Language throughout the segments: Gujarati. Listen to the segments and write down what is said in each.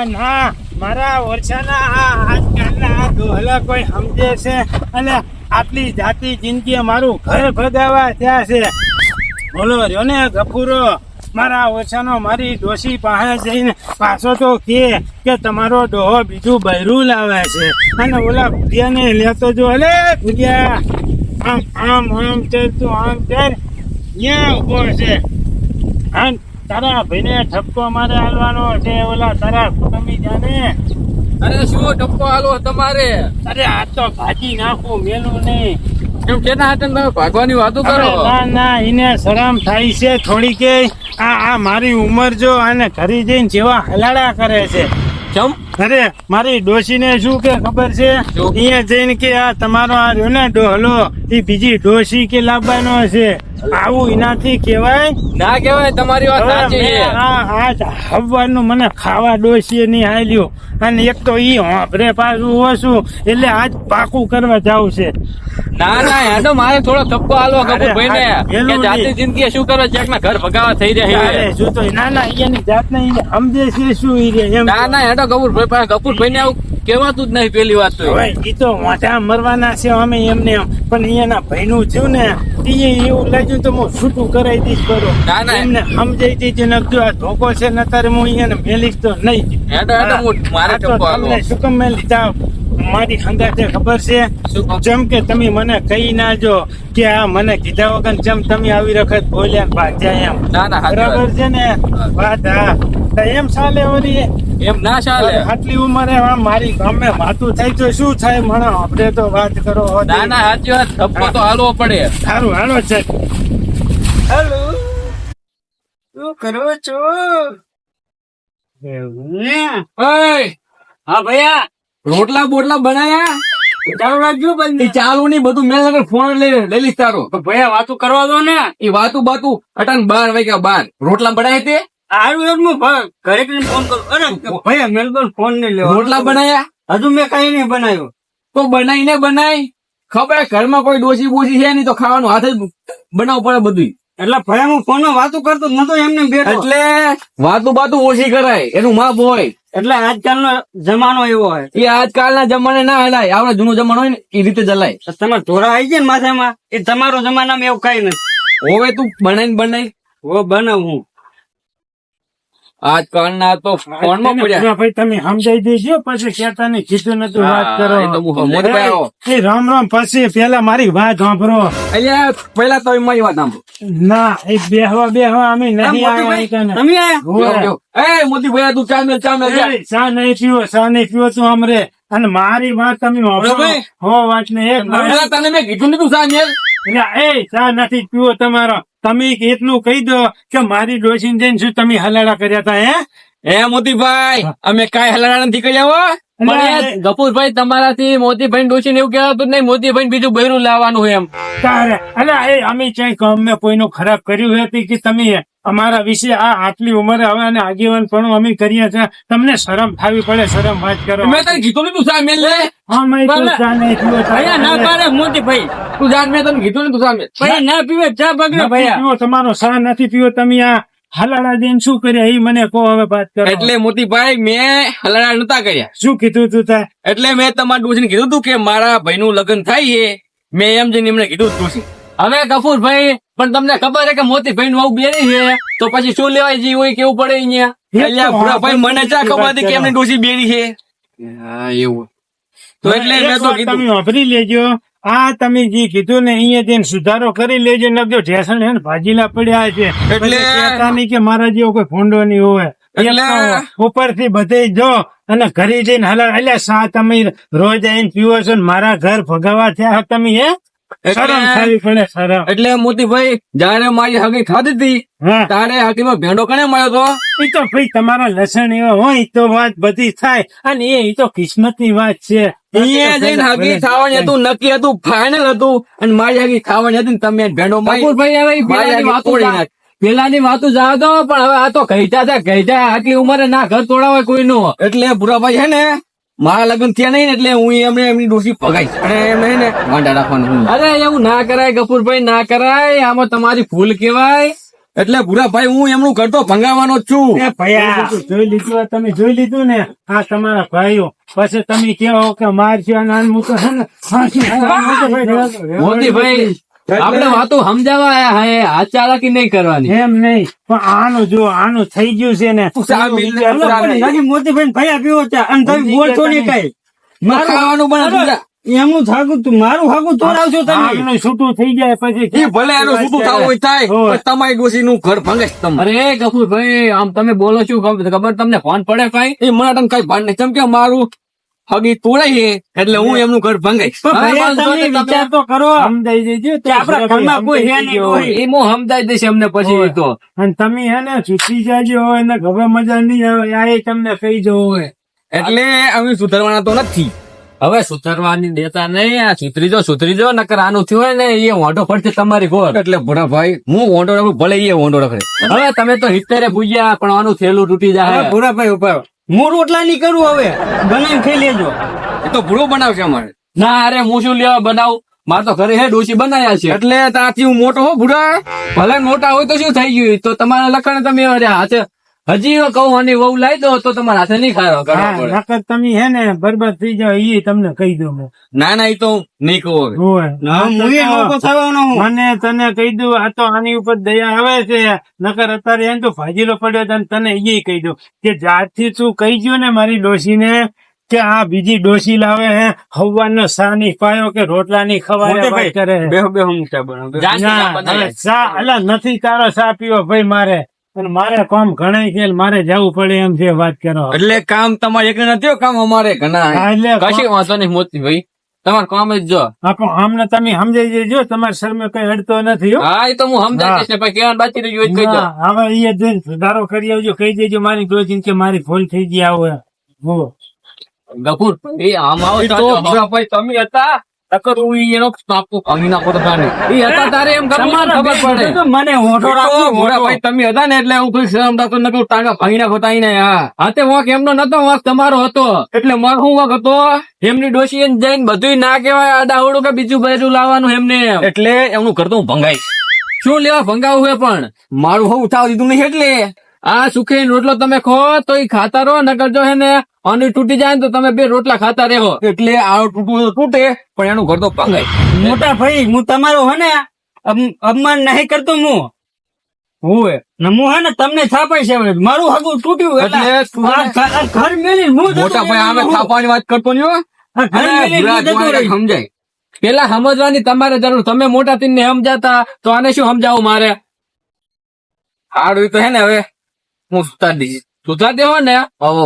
ના મારા વર્ષાના આજકાલના ડોહલા કોઈ સમજે છે અને આટલી જાતિ જિંદગી મારું ઘર ભગાવા થયા છે. બોલો રહ્યો ને ગફુરો, મારા વર્ષાનો મારી ડોશી પાસે જઈને પાછો તો કે તમારો ડોહો બીજું બૈરું લાવે છે અને ઓલા ભૂલિયાને લેતો જો. અલે ભૂલિયા, આમ આમ આમ ચાલ તું, આમ ચાલ, ત્યાં ઉભો છે. હા, તારા ભાઈને ઠપકો મારે હાલવાનો છે. ઓલા તારા કુટુંબી જાને. અરે શું ટપકો હાલો તમારે? અરે આ તો ભાજી નાખું, મેલું નહીં. એમ કેના હાથે તમે ભાગવાની વાતો કરો? ના ના, એને શરમ થાય છે થોડી કે આ મારી ઉંમર જો અને ઘરે જઈને જેવા હલાડા કરે છે. કેમ? અરે મારી ડોશીને શું કે ખબર છે? અહીંયા જઈને કે આ તમારો આ રહ્યો ને ડોહલો, એ બીજી ડોશી કે લાવવાનો છે. આવું એનાથી કેવાય ના કેવાય, તમારી વાત સાચી છે. આજ હવાનું મને ખાવા ડોશીએ નહીં હાલ્યું અને એક તો ઈ હોંભરે પાછું ઓછું, એટલે આજ પાકું કરવા જાવ છે. ના ના, યા તો મારે થોડો ટપકો હાલવો કપૂરભાઈ ને કે જાતિ જિંદગી શું કરો, ચેક ના ઘર ભગાવા થઈ રહ્યા છે. શું તો ના ના, એની જાતને સમજે છે શું ઈ રે એમ. ના ના, યા તો કપૂરભાઈ પાસે કપૂરભાઈ ને આવું કહેવાતું જ નહીં. પેલી વાત તો ઈ તો મોઢા મરવાના છે અમે એમને એમ, પણ અહીંયાના ભાઈનું થયું ને એવું લાગ્યું તો હું છૂટું કરાવી દઈશ. બરો ના ના, એમને સમજાઈ દીધી નકજો આ ધોકો છે નતારે હું અહીંયા મેલીશ તો નહીં. મારે ટપકો હાલવો. તમને શું કામ મેલી જાવ? મારી હંગાથે ખબર છે જેમ કે તમે મને કહી ના જો કે આ મને કીધા વગર જેમ તમે આવી વખત બોલ્યા ને ભાગ્યા એમ. ના ના, બરાબર છે ને વાત? હા, તો એમ ચાલે ઓલી? એમ ના ચાલે. આટલી ઉંમરે મારી ગામે વાતું થાય તો શું થાય? મને આપણે તો વાત કરો. ના ના, સાચી વાત, ટપકો તો હાલવો પડે. સારું હાલો છે. હેલો, શું કરો છો? હા ભૈયા, રોટલા બોટલા બનાયા? ચાલુ રાખજો બંધ. એ ચાલુ નહીં, બધું મેં ફોન લઈ લઈશ તારો. ભૈયા વાતું કરવા દો ને. એ વાતું અટાણ 12 વાગ્યા 12 રોટલા બનાય તે સારું એમ ઘરે કરીને ફોન કરો. અરે ભૈયા મેં તો ફોન નહીં લેવો. રોટલા બનાયા? હજુ મેં કઈ નહીં બનાવ્યું. તો બનાવીને બનાય. ખબર ઘરમાં કોઈ ડોસી બોસી છે નહીં તો ખાવાનું હાથે જ બનાવવું પડે બધું. એટલે ભૈયા હું ફોન વાતું કરતો નતો એમને બેઠો. એટલે વાતું ઓછી કરાય, એનું માપ હોય. એટલે આજકાલનો જમાનો એવો હોય. એ આજકાલના જમાને ના હલાય, આપણે જૂનો જમાનો હોય ને એ રીતે ચલાય. તમારે ધોરા આવી જાય ને માથામાં, એ તમારો જમાનામાં એવું કઈ નથી. હવે તું બનાય હો બનાવું. આજકાલના તો ફોન માં પડ્યા. ભાઈ તમે સમજાઈ દેજો, પછી કેતા નહીં કીધું નતું વાત કરો. એ રામ રામ, પછી પેલા મારી વાત સાંભળો. અહીંયા પેલા તો મારી વાત સાંભળો. ના, એ બેહવા અમે નહીં આવ્યા. તમે આયા? એ મોતી ભૈયા, તું ચા મેલ ચા નહીં પીવો તું અમરે. અને મારી વાત તમે હો વાત ને એક તને મેં કીધું ને તું ચા મેલ. એ ચા નથી પીવો તમારો. તમે એટલું કહી દો કે મારી ડોશીને જઈને શું તમે હલાડા કર્યા હતા? હે મોતીભાઈ, અમે કાંઈ હલાડા નથી કર્યા. ગફુરભાઈ, તમારાથી મોતીભાઈ ડોશી ને એવું કહેવાતું જ નહીં, મોતીભાઈ બીજું બૈરું લાવવાનું એમ. તારે અમે ક્યાંય કોઈનું ખરાબ કર્યું હતી કે તમે અમારા વિશે આટલી ઉંમરે હવે અને આગેવાન પણ અમે કરીએ છીએ? તમને શરમ થાવી પડે, શરમ વાત કરો. મેં તને કીધું ને તું ચા મેલ લે. હા, મેં ચા નહીં પીવો. ના પાડે મોતીભાઈ, તું જાત, મેં તને કીધું ને તું ચા મેલ. ભાઈ ના પીવે ચા બગડે. ભાઈ તમારો ચા નથી પીવો તમે. આ હલાડા દઈને શું કર્યા એ મને કહો હવે વાત કરો. એટલે મોતીભાઈ, મેં હલાડા નતા કર્યા. શું કીધું તું તાર? એટલે મેં તમારા ડોશીને કીધું તું કે મારા ભાઈનું લગ્ન થાય છે. મેં એમ જઈને એમને કીધું તું. હવે ગફુરભાઈ, પણ તમને ખબર છે કે મોતીભાઈ નું આવું બેરી છે તો પછી શું લેવાય જે હોય કેવું પડે અહીંયા. ભૂરાભાઈ, મને ચા ખબર હતી કે એમની ડોશી બેરી છે. હા, એવું તો એટલે મેં તો કીધું તમે વાપરી લેજો. તમે જે કીધું ને અહીંયા જઈને સુધારો કરી લેજો. નકજો ઢેસણ હે ને ભાજીલા પડ્યા છે, એટલે નહીં કે મારા જેવો કોઈ ફોંડો નહીં હોય. ઉપરથી બધે જો અને ઘરે જઈને હલા. એટલે સા તમે રોજ આવીને પીવો છો ને મારા ઘર ભગાવા થયા તમે? શરમ ખાવી પડે, શરમ. એટલે મોતીભાઈ, જયારે મારી હગી ખાધી હતી તારે હકીમાં ભેંડો કને મળ્યો તો? એ તો ભાઈ તમારા લસણ એવા હોય તો વાત બધી થાય. અને એ તો કિસ્મત ની વાત છે. અહીંયા જઈને હગી ખાવાની હતું, નક્કી હતું, ફાઇનલ હતું, અને મારી હગી ખાવાની હતી ને તમે ભેંડો મારી. પેલાની વાતો જાવ તો, પણ હવે આ તો ઘઈટા છે, ઘઈટા આટલી ઉંમરે ના ઘર તોડાવે કોઈનું. એટલે ભૂરાભાઈ છે ને, મારા લગ્ન થયા નહીં ને એટલે હું એમને એમની ડોસી પગાઈશ અને એમને ને વાંડા રાખવાનું. અરે એવું ના કરાય ગફુરભાઈ, ના કરાય. આમાં તમારી ભૂલ કેવાય. એટલે ભૂરાભાઈ હું એમનું ઘર તો ભંગાવવાનો જ છું. એ ભૈયા જોઈ લીધું, તમે જોઈ લીધું ને આ તમારા ભાઈઓ, પછી તમે કહો કે મારશે અને આને હું તો છે ને ફાંસી. મોતીભાઈ આપણે વાતો સમજાવવા આયા હે, આ ચાલાકી નહીં કરવાની. એમ નહીં, પણ આનું જો આનું થઈ ગયું છે ને મોતીભાઈ ભૈયા પીવો છે અને તમે બોલશો નહીં કઈ. ખાવાનું બનાવતું એમનું થાકું તું મારું હાકું તોડાવશો તમે. આનું છૂટું થઈ જાય પછી ભલે એનું છૂટું થવું હોય થાય, પણ તમારી ડોસી નું ઘર ભંગે તમે. અરે ગફુરભાઈ આમ તમે બોલો છો ખબર તમને ફોન પડે કઈ? એ મને તને કઈ ભાન નહીં. કેમ કે મારું હગી તોડાય એટલે હું એમનું ઘર ભંગાઈશ. ભૈયા તમે વિચાર તો કરો. સમજાઈ જજો કે આપણા ઘરમાં કોઈ હે નહીં કોઈ. એ હું સમજાઈ દઈશ એમને પછી તો. અને તમે હે ને છૂટી જાજો હોય ને ખબર મજા નહીં આવે આ એ તમને કહી જવું હોય. એટલે અમે સુધરવાના તો નથી. હવે સુધરવાની દેતા નહીં. આ સુધરી જો નકર આનું થયું હોય ને એ વાંઢો પડશે તમારી ગોળ. એટલે ભોળાભાઈ હું વાંઢો રાખું, ભલે એ વાંઢો રખડે. હવે તમે તો 70 પૂજ્યા પણ આનું થેલું તૂટી જાય. ભૂરાભાઈ ઉપર હું રોટલા નહીં કરું, હવે બનાવી ખાઈ લેજો. એ તો ભૂરો બનાવશે અમારે. ના અરે હું શું લેવા બનાવું, મારે તો ઘરે હે ડોસી બનાવ્યા છે. એટલે ત્યાંથી હું મોટો હો ભૂરા. ભલે મોટા હોય તો શું થઈ ગયું, તો તમારા લખણ તમે હાથે હજી કહું અને વહુ લાવી દો તો તમારા હાથે નહીં ખાવા. નકર તમે હે ને બરબાદ થઈ જાવ એ તમને કહી દઉં. ના ના એ તો નહીં કહું. મને તને કહી દઉં, આ તો આની ઉપર દયા આવે છે. નકર અત્યારે એમ તો ફાજીલો પડ્યો તને એ કહી દઉં કે જ્યારથી તું કહી ગયો ને મારી ડોશીને કે આ બીજી ડોશી લાવે હે હવાનો સા ની પાયો કે રોટલા ની ખવાય કરે. અલા નથી તારો સા પીવો ભાઈ મારે, અને મારે કામ ઘણા છે, મારે જવું પડે એમ છે. વાત કરો એટલે કામ તમારે એક નથી, કામ અમારે ઘણા. કશી વાંધો નહીં મોતી ભાઈ, તમારે કામ જ જો. આમને તમે સમજાઈ જજો, તમારા શરમે કઈ અડતો નથી. હા એ તો હું સમજાઈ દઈશ. પછી કેવાનું બાકી રહ્યું કહી દો. હવે એ જઈને સુધારો કરી આવજો, કહી દેજો મારી ડોશી કે મારી ભૂલ થઈ ગઈ. આવો ગફુર એ આમ આવો તો ભાઈ તમે હતા નકર હું એનો નાખતો ભાંગી નાખો તો તારે એ હતા તારે એમ ખબર પડે. મને હોઠો રાખો ભાઈ તમે હતા ને એટલે હું કોઈ શરમ રાખતો નકર ટાંગા ભાંગી નાખો તાઈ ને. હા તે વાંક એમનો નતો, વાંક તમારો હતો. એટલે મારો શું વાંક હતો, એમની ડોશી એને જઈને બધું ના કહેવાય આડાવડું કે બીજું બાજુ લાવવાનું એમને. એટલે એમનું કરતો હું ભંગાઈશ. શું લેવા ભંગાવું હે, પણ મારું હું ઉઠાવ દીધું નહીં. એટલે આ સુખી રોટલો તમે ખો તો એ ખાતા રહો, નકર જો હે ને અને તૂટી જાય ને તો તમે 2 રોટલા ખાતા રહો. એટલે આ તૂટે પણ એનું ઘર તો ભંગાય. મોટા ભાઈ હું તમારો હે ને અપમાન નહીં કરતો. હું હે ને તમને થાપાય છે, મારું હગું તૂટ્યું એટલે ઘર મેલી મોટા ભાઈ આમે થાપાની વાત કરતો નહીં. સમજાય પેલા સમજવાની તમારે જરૂર. તમે મોટા થઈને સમજાતા તો આને શું સમજાવું મારે. હારું તો હે ને હવે હું સુધાર દઈશ. સુધાર દેવો ને હવે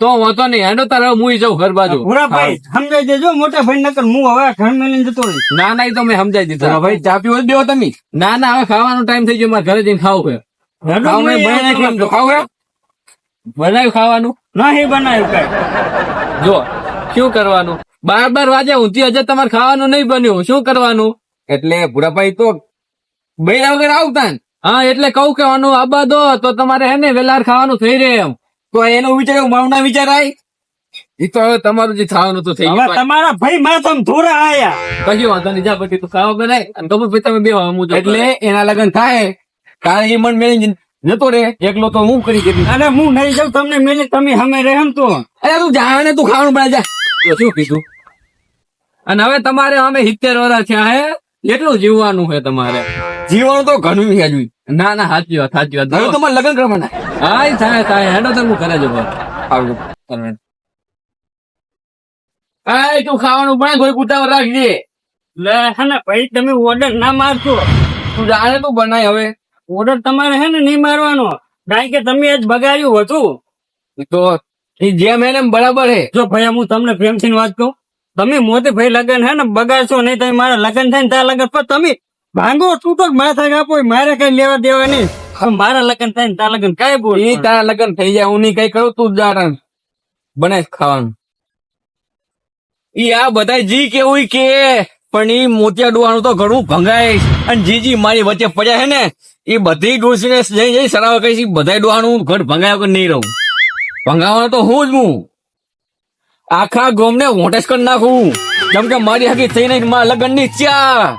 તો વાંધો નહીં. હેડો તારે હું જાઉં ઘર બાજુ. ભાઈ સમજાઈ દેજો મોટા ભાઈ, નકર હું હવે ઘર મેલીને જતો રહી. ના ના એ તો મેં સમજાઈ દીધું. ભાઈ ચા પીવો દેવો તમે. ના ના હવે ખાવાનો ટાઈમ થઈ ગયો, મારે ઘરે જઈને ખાવું છે. બનાવ્યું ખાવાનું નહીં બનાવ્યું કઈ. જો શું કરવાનું, 12 વાગ્યા ઊંધી હજે તમારે ખાવાનું નહીં બન્યું, શું કરવાનું? એટલે ભૂરાભાઈ તો બૈરા વગર આવતા ને. હા એટલે કહું કે આનું આબા દો તો તમારે હે ને વેલાર ખાવાનું થઈ રહે એમ. તો એનું વિચાર મારું ના વિચારાય. એ તો હવે તમારું જે ખાવાનું તો થઈ ગયું. તમારા ભાઈ માથામાં ધોરા આયા. કશું વાંધો નહીં, જા પછી તું ખાવા બનાય અને કપૂર ભાઈ તમે બે એટલે એના લગ્ન થાય કારણ એ મન મેળવી જતો રે એકલો તો હું કરી દીધું. અરે હું નહીં જાઉં તમને મેલે, તમે હમે રહે એમ તો. અરે તું જા ને, તું ખાવાનું બનાવી જા. શું કીધું? અને હવે તમારે અમે 70 વર્ષ થયા હે, એટલું જીવવાનું છે તમારે. જીવવાનું તો ઘણું છે હજુ. ના ના સાચી વાત સાચી વાત. હવે તમારે લગ્ન કરવાના. હા થાય થાય હેડો તો હું કરે જો. હા તું ખાવાનું બનાય, કોઈ ઉતાવળ રાખજે. લે હે ને ભાઈ તમે ઓર્ડર ના મારશો. તું જાણે તું બનાય. હવે ઓર્ડર તમારે હે ને નહીં મારવાનો, કારણ કે તમે જ બગાડ્યું હતું. તો જેમ એને બરાબર હે. જો ભાઈ હું તમને પ્રેમથી વાત કહું, તમે મોતે ભાઈ લગન હે ને બગાડશો નહીં. તમે મારા લગન થાય ને ત્યાં લગન પર તમે ભાંગો તૂટો માથા આપો, મારે કઈ લેવા દેવા નહીં. મારા લગન થાય ને ત્યાં લગન કઈ બોલ. એ તારા લગન થઈ જાય હું નહીં કઈ કરું, તું જાણ બનાય ખાવાનું. ઈ આ બધા જી કેવું કે પણ ઈ મોતિયા ડોવાનું તો ઘણું ભંગાય. અને જી મારી વચ્ચે પડ્યા છે ને એ બધી ડોસીને જઈ સરાવ કહીશ બધા ડોવાનું ઘર ભંગાય વગર નહીં રહું. ભંગાવાનું તો હું જ હું. આખા ગોમને વોટેસ કરી નાખું કેમ કે મારી હકી થઈ નહીં મારા લગ્ન ની ચા